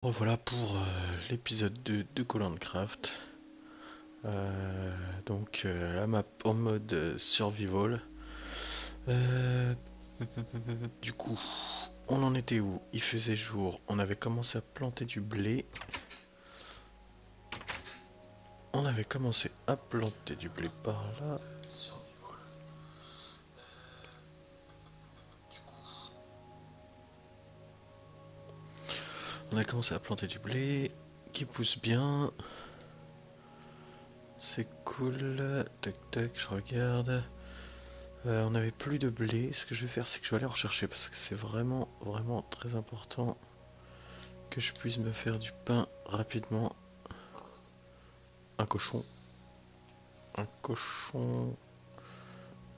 Revoilà pour l'épisode 2 de Call of Craft. La map en mode survival. Euh, du coup, on en était où? Il faisait jour, on avait commencé à planter du blé. On avait commencé à planter du blé par là. On a commencé à planter du blé qui pousse bien. C'est cool. Tac tac, je regarde. On n'avait plus de blé. Ce que je vais faire, c'est que je vais aller en rechercher parce que c'est vraiment, vraiment très important que je puisse me faire du pain rapidement. Un cochon. Un cochon.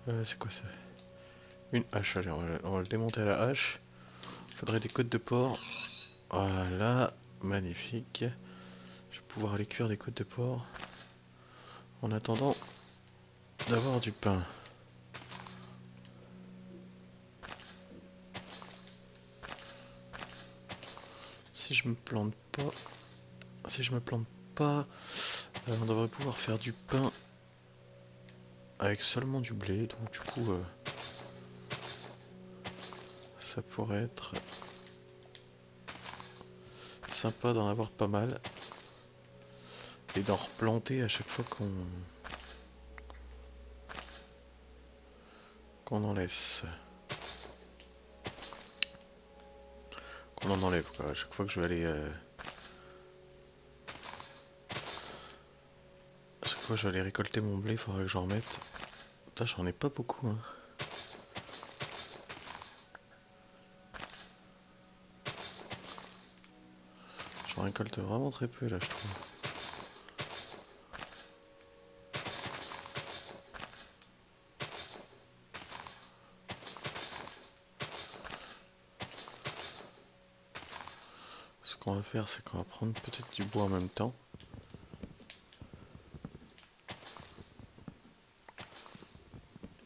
C'est quoi ça? Une hache. Allez, on va le démonter à la hache. Faudrait des côtes de porc. Voilà. Magnifique. Je vais pouvoir aller cuire des côtes de porc. En attendant d'avoir du pain. Si je me plante pas. Si je me plante pas. On devrait pouvoir faire du pain avec seulement du blé. Donc du coup. Ça pourrait être sympa d'en avoir pas mal. Et d'en replanter à chaque fois qu'on en laisse. Qu'on en enlève quoi. À chaque fois que je vais aller. À chaque fois que je vais aller récolter mon blé, il faudrait que j'en remette. Putain, j'en ai pas beaucoup hein. J'en récolte vraiment très peu là je trouve. Ce qu'on va faire c'est qu'on va prendre peut-être du bois en même temps.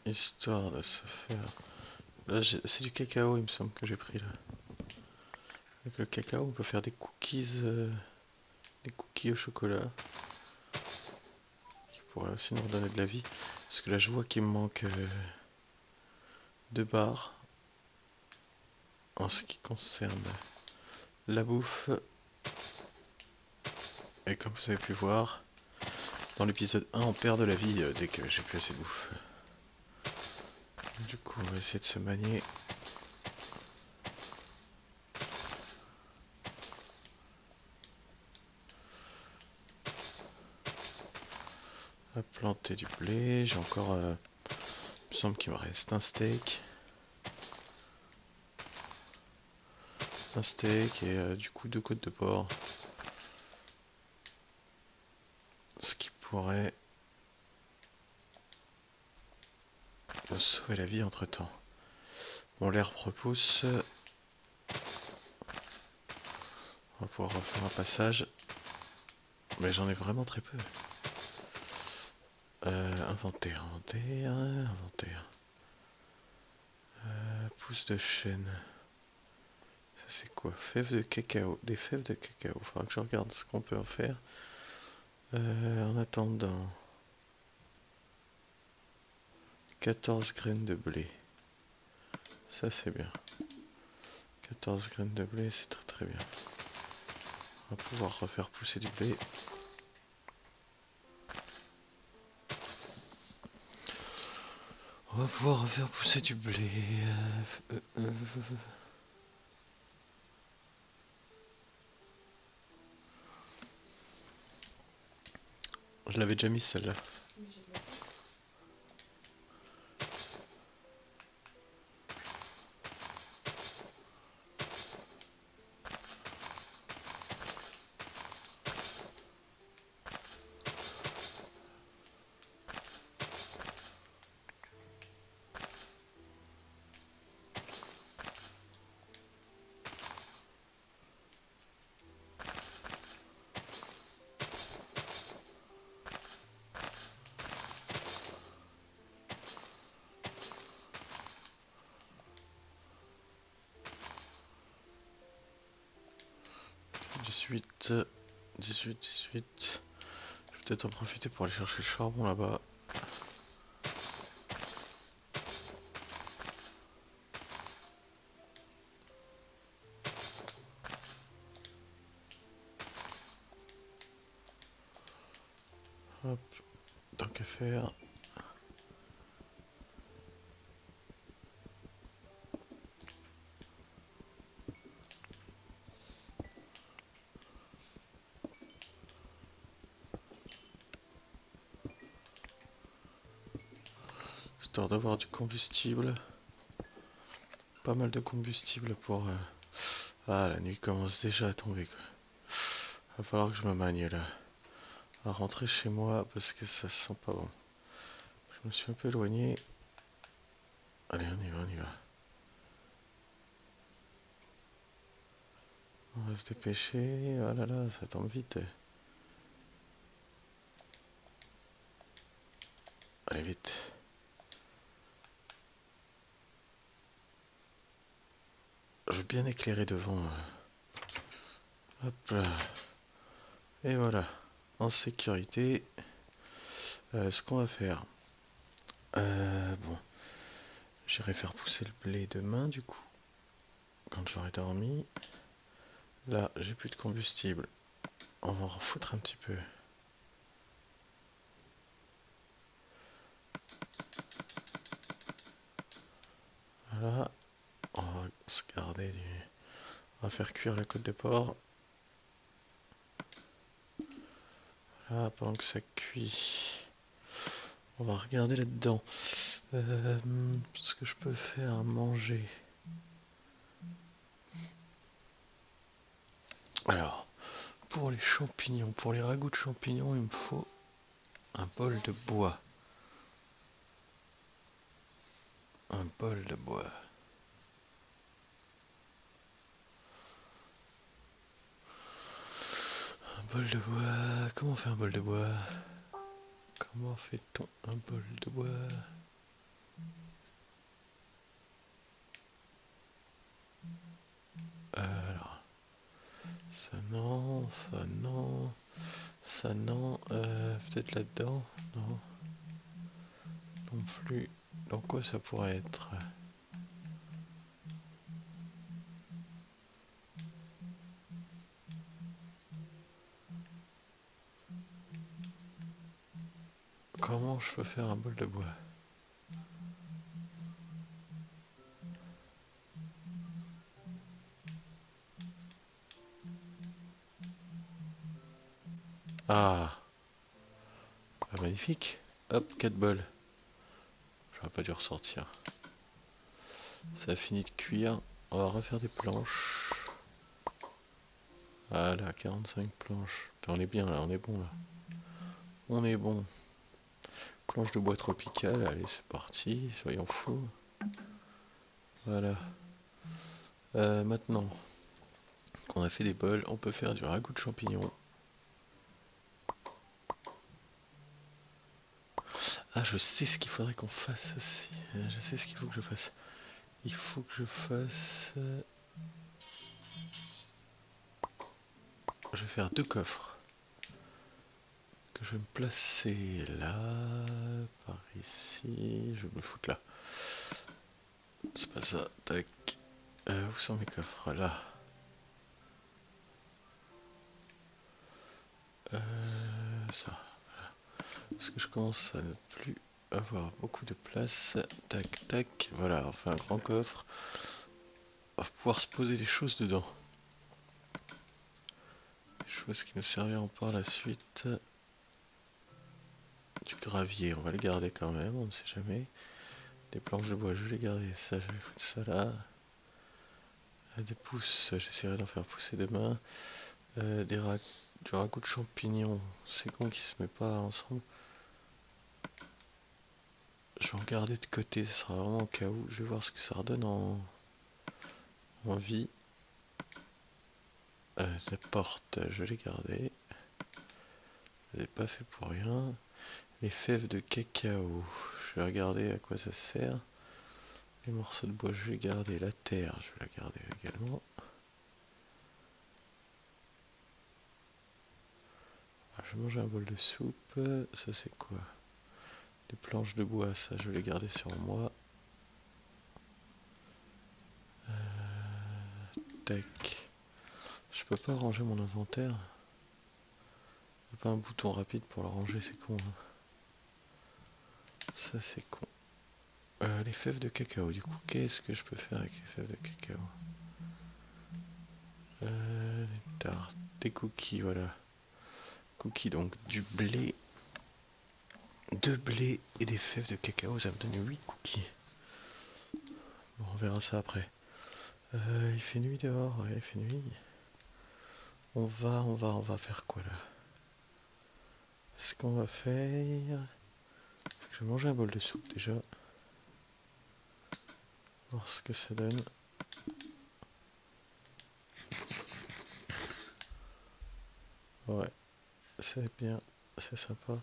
Histoire de se faire... Là c'est du cacao il me semble que j'ai pris là. Avec le cacao on peut faire des cookies au chocolat. Qui pourraient aussi nous redonner de la vie. Parce que là je vois qu'il me manque 2 barres. En ce qui concerne la bouffe. Et comme vous avez pu voir, dans l'épisode 1 on perd de la vie dès que j'ai plus assez de bouffe. Du coup on va essayer de se manier. À planter du blé, j'ai encore... il me semble qu'il me reste un steak. Un steak et du coup 2 côtes de porc. Ce qui pourrait me sauver la vie entre temps. Bon l'herbe repousse. On va pouvoir refaire un passage. Mais j'en ai vraiment très peu. Inventaire, inventaire, inventaire. Pousse de chêne. Ça c'est quoi? Fèves de cacao. Des fèves de cacao. Faudra que je regarde ce qu'on peut en faire. En attendant. 14 graines de blé. Ça c'est bien. 14 graines de blé, c'est très très bien. On va pouvoir refaire pousser du blé. On va pouvoir refaire pousser du blé. Je l'avais déjà mis celle-là. 18, 18, 18. Je vais peut-être en profiter pour aller chercher le charbon là-bas. Hop, tant qu'à faire. Histoire d'avoir du combustible. Pas mal de combustible pour... Ah, la nuit commence déjà à tomber quoi. Va falloir que je me magne là. À rentrer chez moi parce que ça se sent pas bon. Je me suis un peu éloigné. Allez, on y va, on y va. On va se dépêcher. Oh là là, ça tombe vite. Allez, vite. Je veux bien éclairer devant. Hop là. Et voilà. En sécurité. Ce qu'on va faire. Bon. J'irai faire pousser le blé demain du coup. Quand j'aurai dormi. Là, j'ai plus de combustible. On va en refoutre un petit peu. Voilà. On va se garder du... On va faire cuire la côte de porc. Voilà, pendant que ça cuit. On va regarder là-dedans. Ce que je peux faire à manger. Alors, pour les champignons, pour les ragoûts de champignons, il me faut un bol de bois. Un bol de bois. Un bol de bois. Comment on fait un bol de bois? Comment fait-on un bol de bois? Alors, ça non, ça non, ça non, peut-être là-dedans, non, non plus. Dans quoi ça pourrait être? Comment je peux faire un bol de bois? Ah, ah, magnifique. Hop, 4 bols. J'aurais pas dû ressortir. Ça a fini de cuire. On va refaire des planches. Voilà, 45 planches. On est bien là, on est bon là. On est bon. Planche de bois tropical, allez c'est parti, soyons fous. Voilà. Maintenant qu'on a fait des bols, on peut faire du ragoût de champignons. Ah, je sais ce qu'il faudrait qu'on fasse aussi. Je sais ce qu'il faut que je fasse. Il faut que je fasse... Je vais faire 2 coffres. Que je vais me placer là, par ici. Je vais me foutre là. C'est pas ça. Tac. Où sont mes coffres? Là. Ça. Voilà. Parce que je commence à ne plus avoir beaucoup de place. Tac, tac. Voilà, on fait un grand coffre. On va pouvoir se poser des choses dedans. Des choses qui nous serviront par la suite. Du gravier, on va le garder quand même, on ne sait jamais. Des planches de bois, je vais les garder. Ça, je vais foutre ça là. Des pousses, j'essaierai d'en faire pousser demain. Du ragoût de champignons. C'est con qui se met pas ensemble. Je vais en garder de côté, ce sera vraiment au cas où. Je vais voir ce que ça redonne en vie. Les portes, je vais les garder. Je les ai pas fait pour rien. Les fèves de cacao, je vais regarder à quoi ça sert. Les morceaux de bois, je vais les garder. La terre, je vais la garder également. je vais manger un bol de soupe. Ça c'est quoi? Des planches de bois, ça je vais les garder sur moi. Tac. Je peux pas ranger mon inventaire. Y a pas un bouton rapide pour le ranger, c'est con. Hein. Ça c'est con. Les fèves de cacao, du coup, qu'est-ce que je peux faire avec les fèves de cacao? Des tartes, des cookies, voilà. Cookies, donc du blé, deux blés et des fèves de cacao, ça me donne 8 cookies. Bon, on verra ça après. Il fait nuit dehors, ouais, il fait nuit. On va faire quoi là? Ce qu'on va faire... Je vais manger un bol de soupe déjà. Voir ce que ça donne. Ouais, c'est bien, c'est sympa.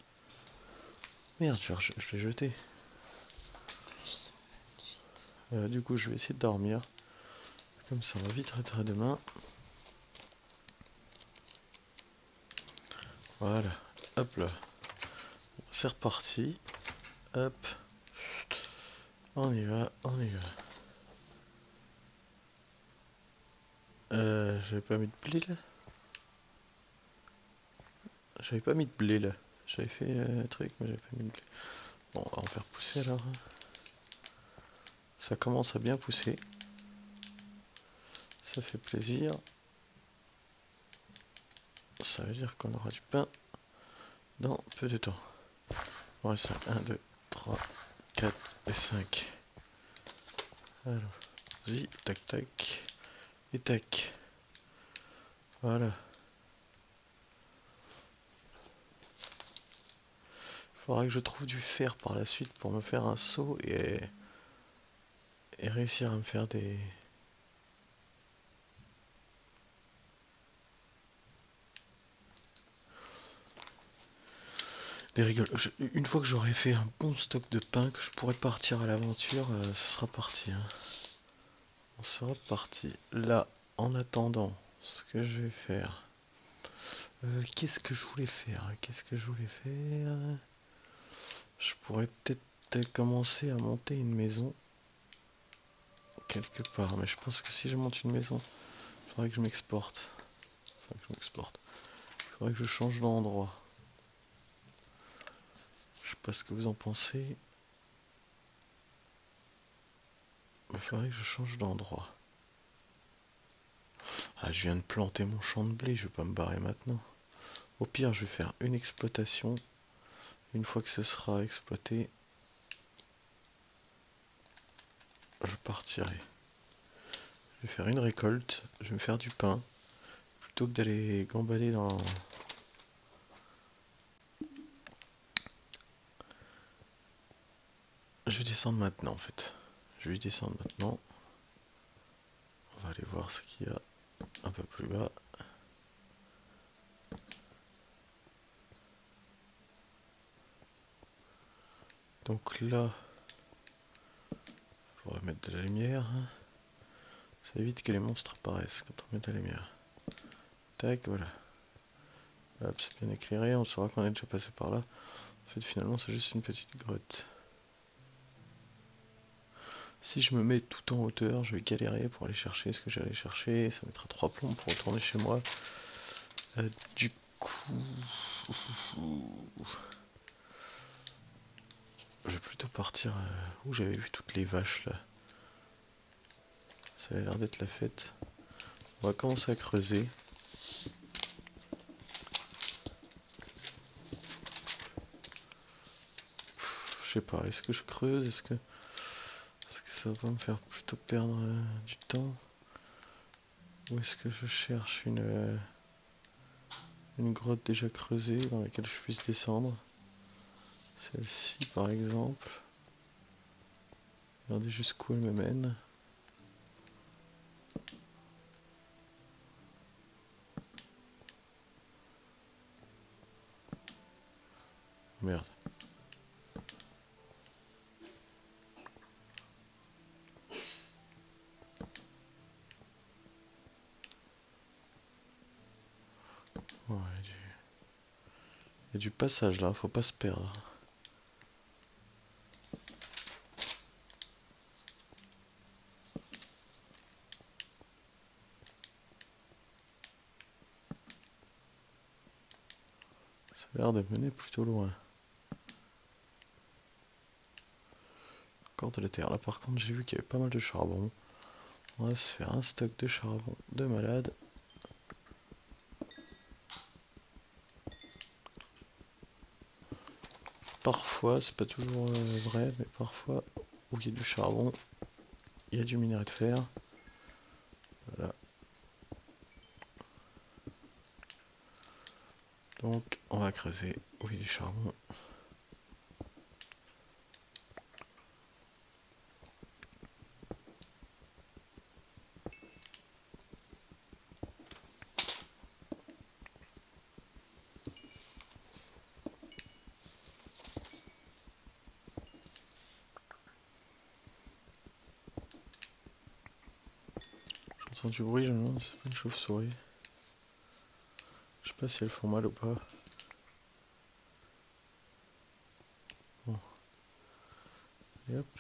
Merde, je l'ai jeté. Du coup, je vais essayer de dormir. Comme ça, on va vite rentrer à demain. Voilà, hop là. C'est reparti. Hop. On y va, on y va. J'avais pas mis de blé là? J'avais pas mis de blé là. J'avais fait un truc, mais j'avais pas mis de blé. Bon, on va en faire pousser alors. Ça commence à bien pousser. Ça fait plaisir. Ça veut dire qu'on aura du pain dans peu de temps. Ouais, ça, 1, 2, 3, 4 et 5. Alors, vas-y, tac, tac. Et tac. Voilà. Il faudra que je trouve du fer par la suite pour me faire un seau et réussir à me faire des rigoles. Une fois que j'aurai fait un bon stock de pain, que je pourrai partir à l'aventure, ce sera parti. Hein. On sera parti. Là, en attendant, ce que je vais faire... qu'est-ce que je voulais faire? Qu'est-ce que je voulais faire? Je pourrais peut-être commencer à monter une maison quelque part, mais je pense que si je monte une maison, il faudrait que je m'exporte. Enfin, que je m'exporte. Il faudrait que je change d'endroit. Je sais pas ce que vous en pensez. Il faudrait que je change d'endroit. Ah, je viens de planter mon champ de blé, je vais pas me barrer maintenant. Au pire, je vais faire une exploitation. Une fois que ce sera exploité, je partirai. Je vais faire une récolte, je vais me faire du pain. Plutôt que d'aller gambader dans... Je vais descendre maintenant en fait. Je vais descendre maintenant. On va aller voir ce qu'il y a un peu plus bas. Donc là, il faudra mettre de la lumière. Ça évite que les monstres apparaissent quand on met de la lumière. Tac, voilà. Hop, c'est bien éclairé, on saura qu'on est déjà passé par là. En fait, finalement, c'est juste une petite grotte. Si je me mets tout en hauteur, je vais galérer pour aller chercher ce que j'allais chercher. Ça mettra 3 plombs pour retourner chez moi. Du coup... Je vais plutôt partir où j'avais vu toutes les vaches là. Ça a l'air d'être la fête. On va commencer à creuser. Je sais pas, est-ce que je creuse? Est-ce que ça va me faire plutôt perdre du temps? Ou est-ce que je cherche une grotte déjà creusée dans laquelle je puisse descendre? Celle-ci par exemple. Regardez jusqu'où elle me mène. Merde. Ouais, Il y a du passage là, faut pas se perdre. Ça a l'air de mener plutôt loin. Encore de la terre. Là par contre j'ai vu qu'il y avait pas mal de charbon. On va se faire un stock de charbon de malade. Parfois, c'est pas toujours vrai, mais parfois où il y a du charbon, il y a du minerai de fer. Voilà. Donc on va creuser où il y a du charbon. J'entends du bruit, je me demande si c'est pas une chauve-souris. Je sais pas si elles font mal ou pas. Bon. Et hop.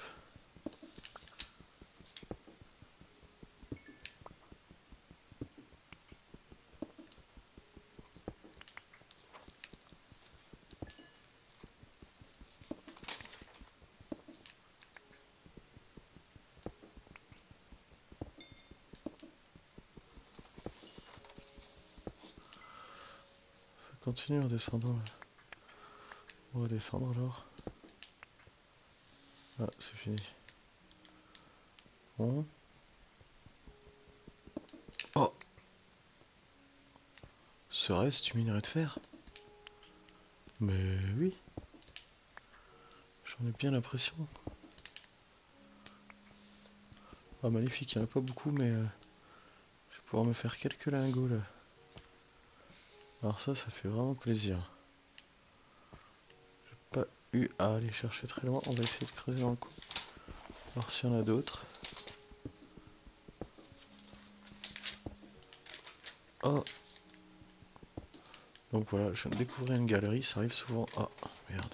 Ça continue en descendant là. On va descendre alors. Ah, c'est fini. Bon. Oh! Serait-ce du minerai de fer? Mais oui. J'en ai bien l'impression. Ah, magnifique, il n'y en a pas beaucoup, mais je vais pouvoir me faire quelques lingots là. Alors ça fait vraiment plaisir. J'ai pas eu à aller chercher très loin. On va essayer de creuser dans le coin. Voir s'il y en a d'autres. Oh! Donc voilà, je viens de découvrir une galerie, ça arrive souvent. Oh, merde.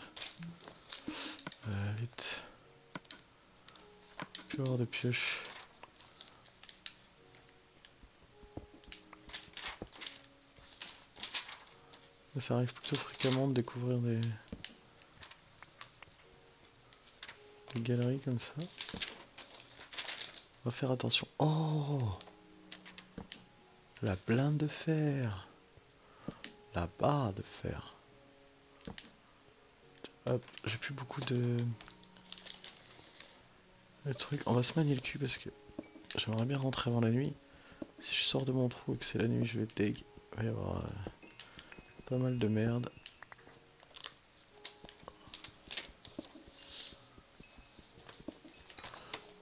Vite. Plus avoir de pioche. Mais ça arrive plutôt fréquemment de découvrir des galeries comme ça. On va faire attention. Oh! La blinde de fer! La barre de fer. Hop, j'ai plus beaucoup de trucs. On va se manier le cul parce que j'aimerais bien rentrer avant la nuit. Si je sors de mon trou et que c'est la nuit, je vais être deg. Il va y avoir pas mal de merde.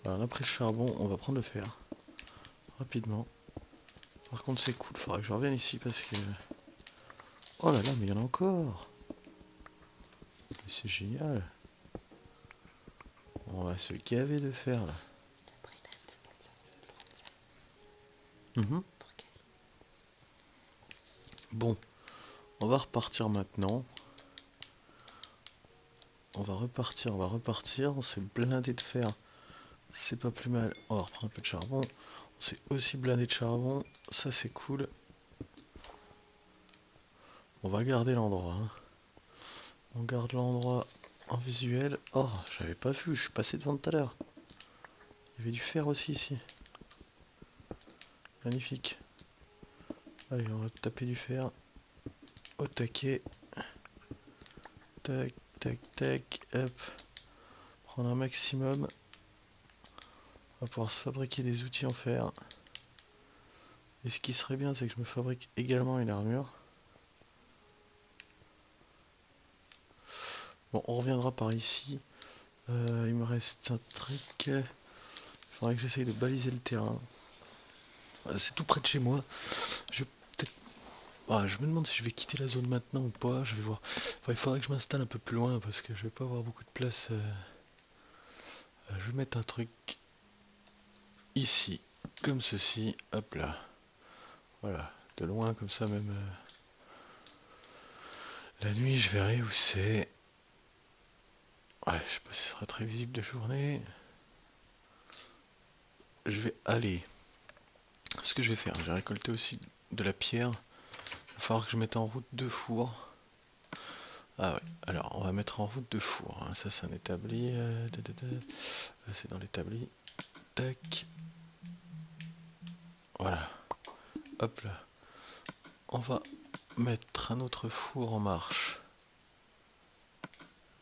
Alors après le charbon, on va prendre le fer. Rapidement. Par contre c'est cool, faudra que je revienne ici parce que... Oh là là, mais il y en a encore! Mais c'est génial! On va se gaver de fer là. Mhm. Bon, on va repartir maintenant. On va repartir. On s'est blindé de fer. C'est pas plus mal. On va reprendre un peu de charbon. On s'est aussi blindé de charbon. Ça c'est cool. On va garder l'endroit. Hein. On garde l'endroit en visuel. Oh, j'avais pas vu. Je suis passé devant tout à l'heure. Il y avait du fer aussi ici. Magnifique. Allez, on va taper du fer. Au taquet. Tac, tac, tac. Hop. Prendre un maximum. On va pouvoir se fabriquer des outils en fer. Et ce qui serait bien, c'est que je me fabrique également une armure. Bon, on reviendra par ici. Il me reste un truc. Il faudrait que j'essaye de baliser le terrain. C'est tout près de chez moi. Je vais peut-être... Ah, je me demande si je vais quitter la zone maintenant ou pas. Je vais voir. Enfin, il faudrait que je m'installe un peu plus loin parce que je vais pas avoir beaucoup de place. Je vais mettre un truc ici, comme ceci. Hop là. Voilà. De loin, comme ça, même La nuit, je verrai où c'est. Ouais, je sais pas si ce sera très visible de journée. Je vais aller. Ce que je vais faire, j'ai récolté aussi de la pierre. Il va falloir que je mette en route 2 fours. Ah ouais, alors on va mettre en route 2 fours, hein. Ça c'est un établi. C'est dans l'établi. Tac. Voilà. Hop là. On va mettre un autre four en marche.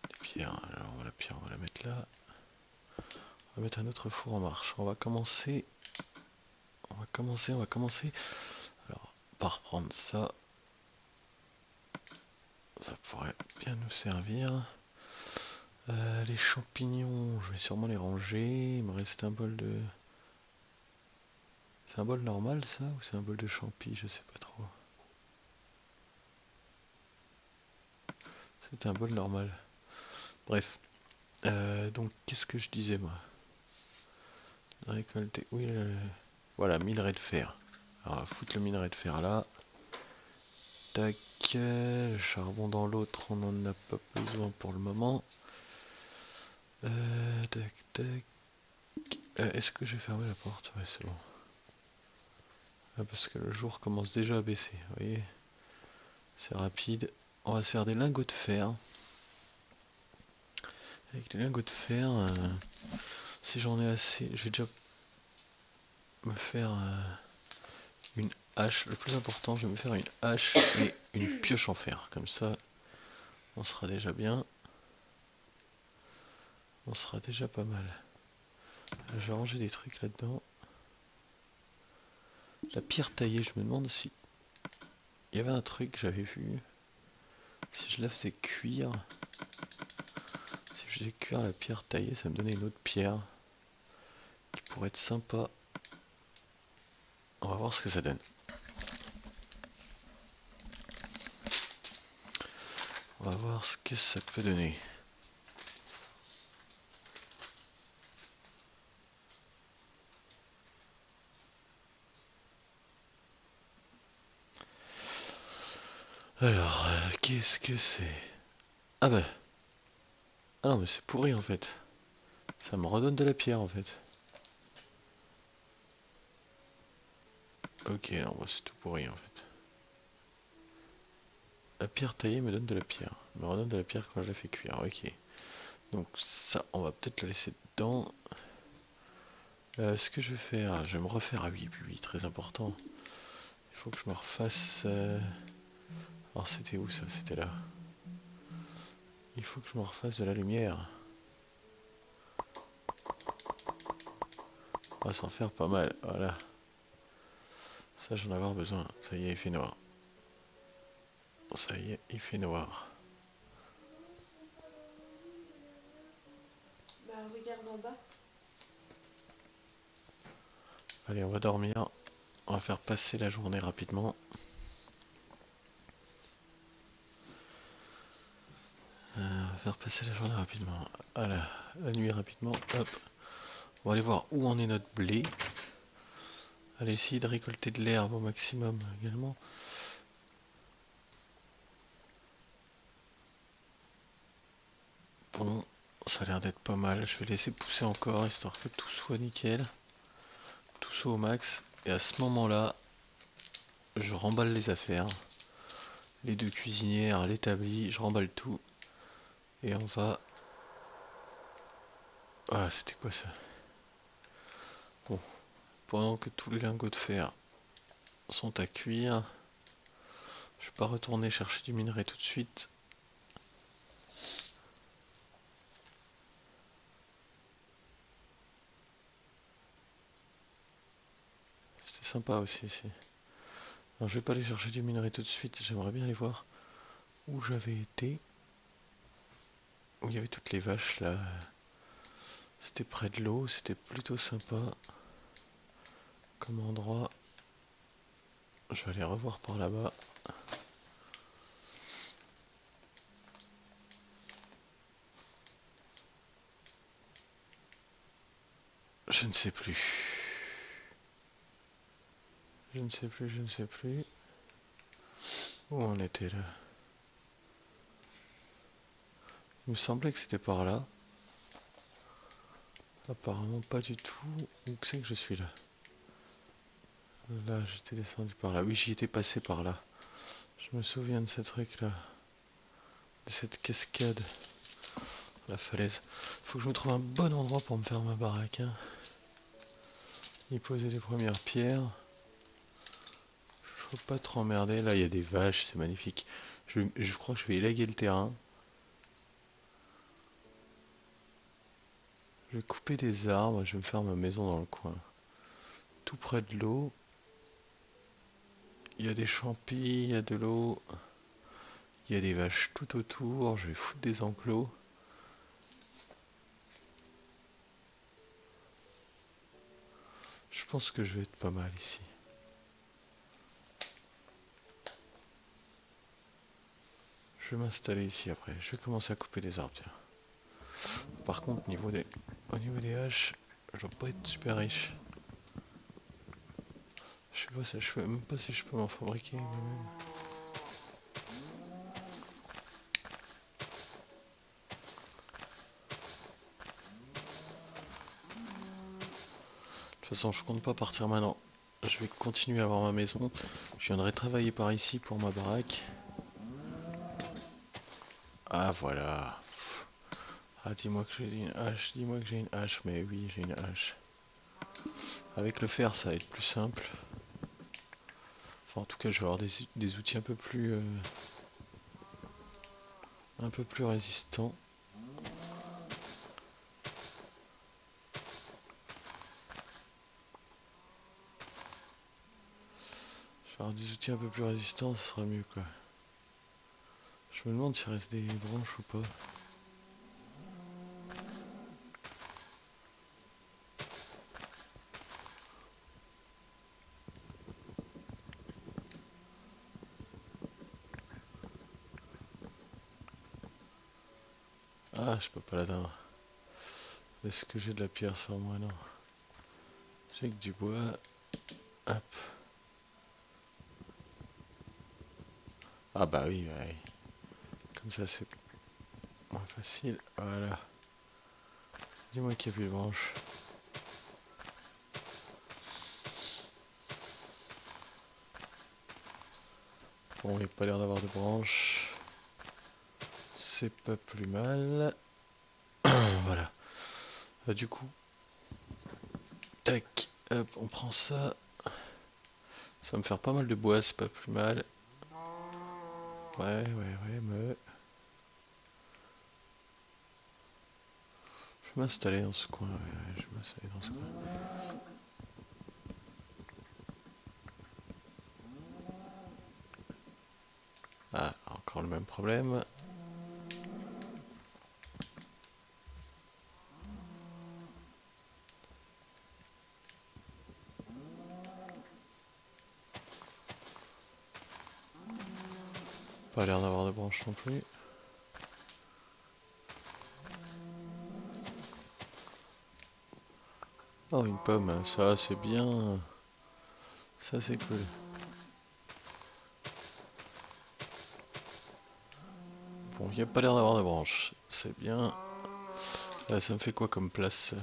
Les pierres, alors la pierre on va la mettre là. On va mettre un autre four en marche. On va commencer. Alors, par prendre ça. Ça pourrait bien nous servir. Les champignons, je vais sûrement les ranger. Il me reste un bol de... C'est un bol normal ça ou c'est un bol de champi? Je sais pas trop. C'est un bol normal. Bref. Donc qu'est-ce que je disais moi? Récolter... Oui, voilà, minerai de fer. Alors on va foutre le minerai de fer là. Tac. Le charbon dans l'autre, on n'en a pas besoin pour le moment. Tac, tac. Est-ce que j'ai fermé la porte? Ouais, c'est bon. Ah, parce que le jour commence déjà à baisser, vous voyez. C'est rapide. On va se faire des lingots de fer. Avec les lingots de fer, si j'en ai assez, je vais déjà me faire une hache. Le plus important, je vais me faire une hache et une pioche en fer. Comme ça, on sera déjà bien. On sera déjà pas mal. Je vais ranger des trucs là-dedans. La pierre taillée, je me demande si... Il y avait un truc que j'avais vu. Si je la faisais cuire... Si je faisais cuire la pierre taillée, ça me donnait une autre pierre. Qui pourrait être sympa. On va voir ce que ça donne. On va voir ce que ça peut donner. Alors, qu'est-ce que c'est? Ah bah... Ah non mais c'est pourri en fait. Ça me redonne de la pierre en fait. Ok, non, bah, c'est tout pourri en fait. La pierre taillée me donne de la pierre. Me redonne de la pierre quand je la fais cuire, ok. Donc ça, on va peut-être le laisser dedans. Ce que je vais faire, je vais me refaire... Ah oui, oui, oui, très important. Il faut que je me refasse... Alors c'était où ça? C'était là. Il faut que je me refasse de la lumière. On va s'en faire pas mal, voilà. Ça j'en ai avoir besoin. Ça y est, il fait noir. Ça y est, il fait noir. Bah, regarde en bas. Allez, on va dormir. On va faire passer la journée rapidement. On va faire passer la journée rapidement. Voilà, la nuit rapidement. Hop. On va aller voir où en est notre blé. Allez, essayer de récolter de l'herbe au maximum également. Bon, ça a l'air d'être pas mal. Je vais laisser pousser encore, histoire que tout soit nickel. Tout soit au max. Et à ce moment-là, je remballe les affaires. Les 2 cuisinières, l'établi, je remballe tout. Et on va... Voilà, c'était quoi ça? Bon, pendant que tous les lingots de fer sont à cuire, je vais pas retourner chercher du minerai tout de suite. C'était sympa aussi ici. Alors, je vais pas aller chercher du minerai tout de suite, j'aimerais bien aller voir où j'avais été. Où il y avait toutes les vaches là. C'était près de l'eau, c'était plutôt sympa comme endroit. Je vais aller revoir par là-bas. Je ne sais plus. Je ne sais plus. Où on était là? Il me semblait que c'était par là. Apparemment pas du tout. Où c'est que je suis là? Là, j'étais descendu par là. Oui, j'y étais passé par là. Je me souviens de ce truc là. De cette cascade. La falaise. Faut que je me trouve un bon endroit pour me faire ma baraque. Hein. Y poser les premières pierres. Faut pas trop emmerder. Là, il y a des vaches, c'est magnifique. Je crois que je vais élaguer le terrain. Je vais couper des arbres. Je vais me faire ma maison dans le coin. Tout près de l'eau. Il y a des champis, il y a de l'eau. Il y a des vaches tout autour. Je vais foutre des enclos. Je pense que je vais être pas mal ici. Je vais m'installer ici après. Je vais commencer à couper des arbres, tiens. Par contre, au niveau des haches, je dois pas être super riche. Je sais pas, je sais même pas si je peux m'en fabriquer moi-même. De toute façon, je compte pas partir maintenant. Je vais continuer à avoir ma maison. Je viendrai travailler par ici pour ma baraque. Ah voilà. Ah dis-moi que j'ai une hache, dis-moi que j'ai une hache, mais oui j'ai une hache. Avec le fer ça va être plus simple. Enfin en tout cas je vais avoir des outils un peu plus résistants. Je vais avoir des outils un peu plus résistants, ça sera mieux quoi. Je me demande s'il reste des branches ou pas. Ah je peux pas l'atteindre. Est-ce que j'ai de la pierre sur moi? Non. J'ai que du bois. Hop. Ah bah oui, ouais. Comme ça c'est moins facile. Voilà. Dis-moi qu'il n'y a plus de branches. Bon, il n'y a pas l'air d'avoir de branches. C'est pas plus mal. Voilà. Du coup, tac, hop, on prend ça. Ça va me faire pas mal de bois, c'est pas plus mal. Ouais, mais... Je vais m'installer dans ce coin, je vais m'installer dans ce coin. Ah, encore le même problème. Pas l'air d'avoir de branches non plus. Oh, une pomme, ça c'est bien. Ça c'est cool. Bon, il n'y a pas l'air d'avoir de branches. C'est bien. Ça me fait quoi comme place?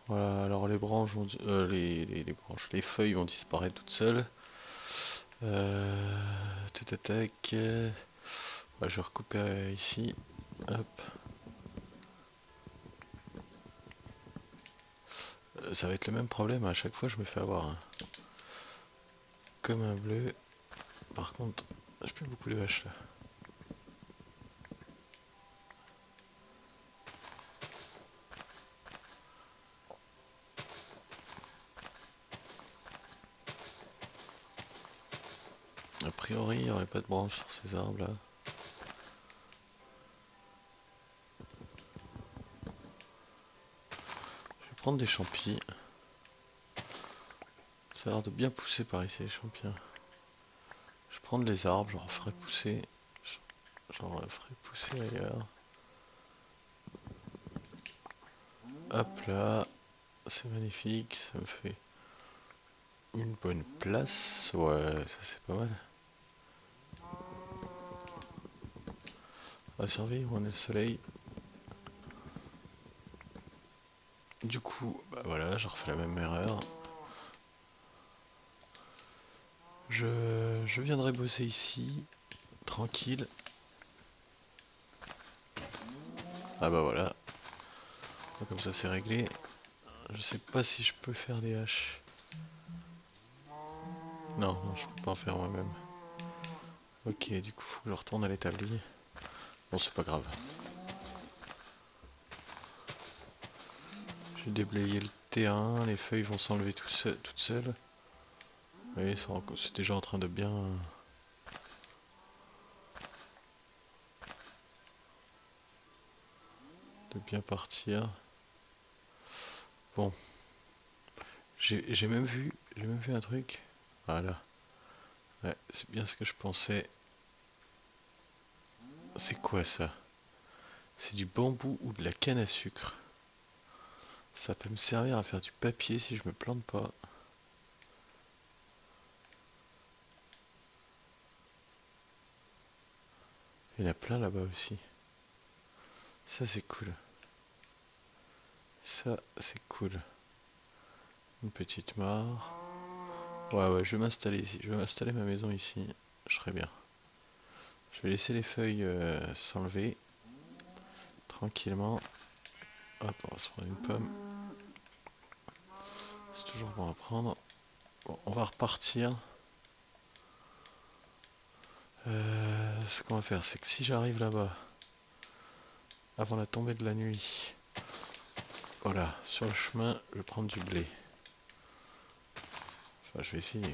Voilà, alors les branches vont, les branches, les feuilles vont disparaître toutes seules. Tac, tac, bah, je vais recouper ici. Hop. Ça va être le même problème, à chaque fois je me fais avoir. Hein. Comme un bleu. Par contre, j'ai plus beaucoup de vaches là. A priori, il n'y aurait pas de branches sur ces arbres là. Je vais prendre des champis. Ça a l'air de bien pousser par ici les champignons. Je vais prendre les arbres, j'en ferai pousser. J'en ferai pousser ailleurs. Hop là, c'est magnifique, ça me fait une bonne place. Ouais, ça c'est pas mal. On va survivre, on est le soleil. Du coup, bah voilà, je refais la même erreur. Je viendrai bosser ici, tranquille. Ah bah voilà, comme ça c'est réglé. Je sais pas si je peux faire des haches. Non, non, je peux pas en faire moi-même. Ok, du coup, faut que je retourne à l'établi. Bon, c'est pas grave. J'ai déblayé le terrain, les feuilles vont s'enlever toutes seules. Oui, c'est déjà en train de bien partir. Bon, j'ai même vu un truc. Voilà. Ouais, c'est bien ce que je pensais. C'est quoi ça? C'est du bambou ou de la canne à sucre. Ça peut me servir à faire du papier si je me plante pas. Il y en a plein là-bas aussi. Ça c'est cool. Ça c'est cool. Une petite mare. Ouais ouais, je vais m'installer ici. Je vais m'installer ma maison ici. Je serai bien. Je vais laisser les feuilles s'enlever tranquillement. Hop, on va se prendre une pomme. C'est toujours bon à prendre. Bon, on va repartir. Ce qu'on va faire, c'est que si j'arrive là-bas avant la tombée de la nuit, voilà, sur le chemin, je vais prendre du blé. Enfin, je vais essayer de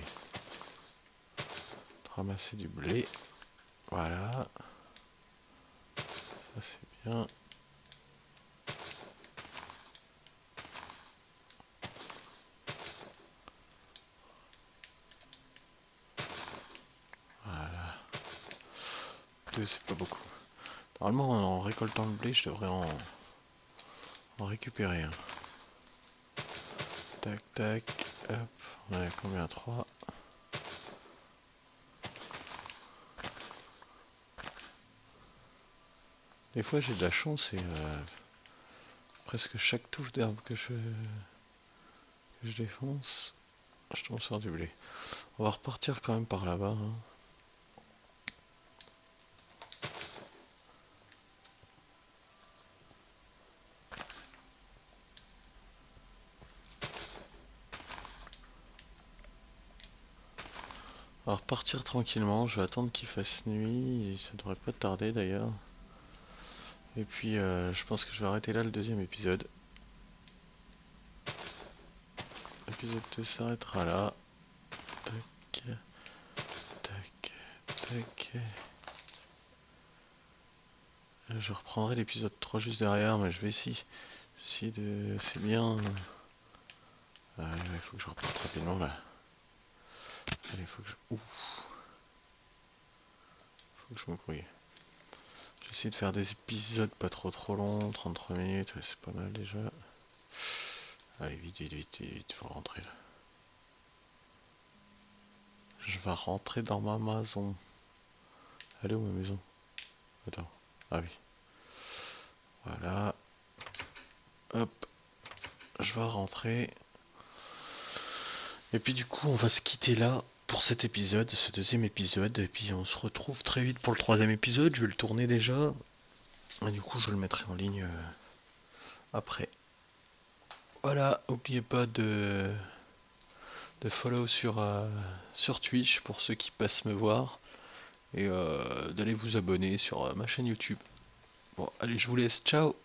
ramasser du blé. Voilà, ça c'est bien. Voilà, deux c'est pas beaucoup. Normalement, en récoltant le blé, je devrais en récupérer un. Tac, tac, hop, on en a combien? 3. Des fois, j'ai de la chance et presque chaque touffe d'herbe que je défonce, je tombe sur du blé. On va repartir quand même par là-bas, hein. On va repartir tranquillement, je vais attendre qu'il fasse nuit, et ça devrait pas tarder d'ailleurs. Et puis je pense que je vais arrêter là le deuxième épisode. L'épisode 2 s'arrêtera là. Tac, tac, tac. Je reprendrai l'épisode 3 juste derrière, mais je vais essayer de... C'est bien. Ah, il faut que je reparte rapidement là. Allez, il faut que je... Ouf. Faut que je me grouille. J'essaie de faire des épisodes pas trop longs, 33 minutes, ouais, c'est pas mal déjà. Allez, vite, vite, vite, vite, faut rentrer là. Je vais rentrer dans ma maison. Elle est où ma maison? Attends. Ah oui. Voilà. Hop. Je vais rentrer. Et puis du coup, on va se quitter là pour cet épisode, ce deuxième épisode. Et puis on se retrouve très vite pour le troisième épisode. Je vais le tourner déjà. Et du coup, je le mettrai en ligne après. Voilà, n'oubliez pas de follow sur Twitch pour ceux qui passent me voir. Et d'aller vous abonner sur ma chaîne YouTube. Bon, allez, je vous laisse. Ciao!